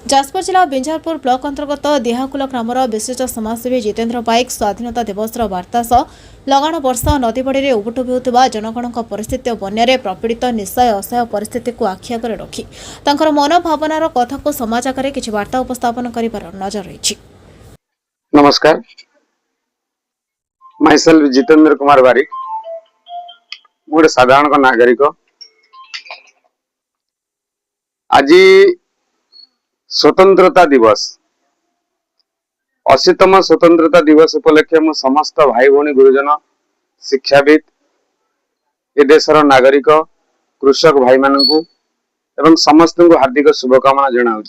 जाजपुर जिला बिंझारपुर ब्लॉक अंतर्गत दिहाकुल ग्रामर विशिष्ट समाजसेवी जितेन्द्र पाइक स्वाधीनता दिवस वार्ता सह लगाण वर्षा नदीबड़ी उबुटुबि होता जनगण परिस्थिति बन्या प्रपीड़ित निश्चय असह्य परिस्थिति को आखि आगे रखी मनोभावनार कथा को समाज आगे किसी वार्ता उपस्थापन कर नजर रही। नमस्कार, माइसेल्फ जितेन्द्र कुमार बारिक, गोटे साधारण नागरिक। आज स्वतंत्रता दिवस 80तम स्वतंत्रता दिवस उपलक्षे मु समस्त भाई भौणी गुरुजन शिक्षाविद ए देशर नागरिक कृषक भाई मानू एवं समस्त को हार्दिक शुभकामना जनाऊँ।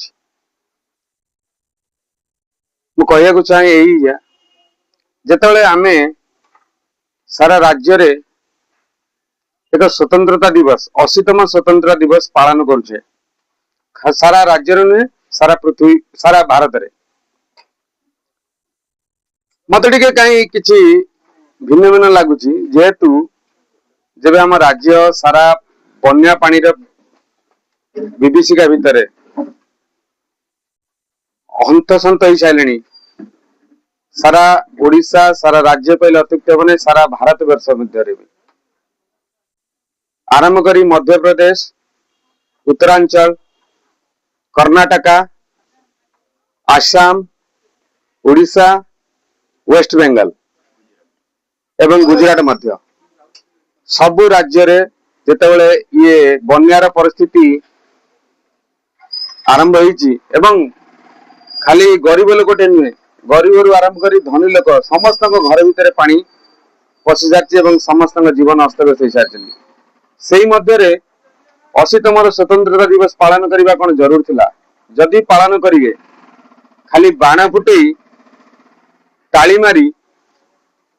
मु कहया चाहे यही जेतले आमे सारा राज्य रे एक स्वतंत्रता दिवस 80तम स्वतंत्रता दिवस पालन करुचे, सारा राज्य नुहे सारा पृथ्वी सारा भारत रे मत टिके कहीं किछि भिन्न भिन्न लगुची जेहेतु जब आम राज्य सारा बन्या पानी विभीषिका भितर हंतसंत हो सारे सारा ओडिशा सारा राज्य पहले अतिरिक्त बने सारा भारत वर्ष मध्य भी आरंभ करी मध्य प्रदेश, उत्तरांचल, कर्नाटका, आसाम, ओडिशा, वेस्ट बेंगल एवं गुजरात मध्य सबु राज्य रे जेतेबेले ये बन्यार परिस्थिति आरंभ होईची एवं खाली गरीब लोकटे नुहे गरीब रु आरंभ करी धनी लोक समस्त घर भितर पानी पशि सारी समस्त जीवन अस्तव्यस्त हो सारी से मध्य 80तम स्वतंत्रता दिवस पालन करने कौन जरूर थिला। जदि पालन करेंगे खाली बाण फुटई ताली मारी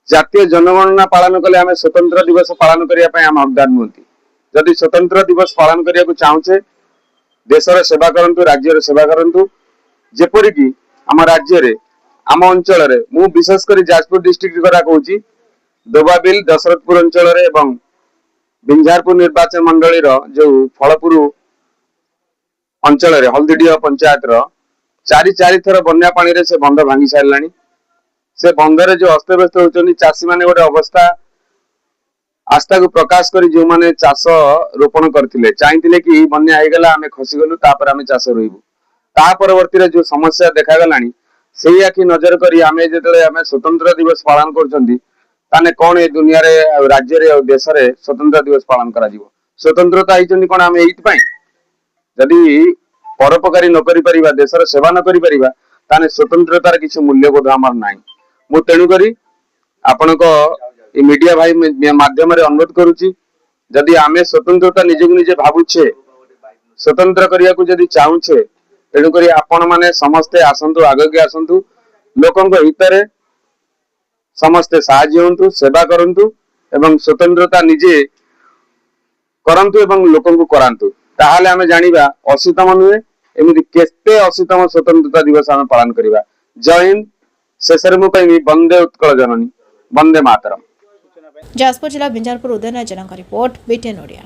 जातीय जनगणना पालन कले आम स्वतंत्र दिवस पालन करने आम हकदार नुहति। जदि स्वतंत्र दिवस पालन करने को चाहूचे देशर सेवा करंतु, राज्यर सेवा करंतु, जेपरिक आम राज्य रे आम अंचल रे मु विशेषकर जाजपुर डिस्ट्रिक्ट करा कहूची दोबाबिल दशरथपुर अंचल रे एवं बिंझारपुर निर्वाचन मंडली जो फलपुर अंचल रे हल्दीडीह पंचायत चारि थर बन्या पानी रे से बंध भांगी सारे से बंधरे जो अस्तव्यस्त होती चाषी मैंने गोटे अवस्था आस्था को प्रकाश कर जो मैंने चाष रोपण करते चाहते कि बन्या होगला आम खसीगलु आम चाष रोबू ता परवर्ती जो समस्या देखागला से आखि नजर कर आम जो स्वतंत्र दिवस पालन कर कौन ए दुनिया रे राज्य रे देश रे स्वतंत्र दिवस पालन करा जीवो। स्वतंत्रता होती कौन आम ये जदि परोपकारी न करि परिबा देशर सेवा न करि परिबा ताने स्वतंत्रतार किछि मूल्यबोध आमर नाही। मु तेणु करी आपनक ए मीडिया भाई माध्यम रे अनुरोध करूची जदि आमे स्वतंत्रता निजको निजे भाबुछे स्वतंत्र करिया को जदि चाहूछे तेणु करी आपण माने समस्ते आसंतु आगे आसंतु लोकंक हितरे समस्ते साहाय्य होंतु सेवा करंतु एवं स्वतंत्रता निजे करंतु एवं लोकंक करांतु ताहाले आमे जानिबा 80तम नुहे एमिति केते 80तम स्वतंत्रता दिवस आमे पालन करिबा। जय हिंद। शेषरे मु कहबी वंदे उत्कल जननी वंदे मातरम। जाजपुर जिला बिंझारपुर उदयनारायण जनक रिपोर्ट बीटेन ओडिया।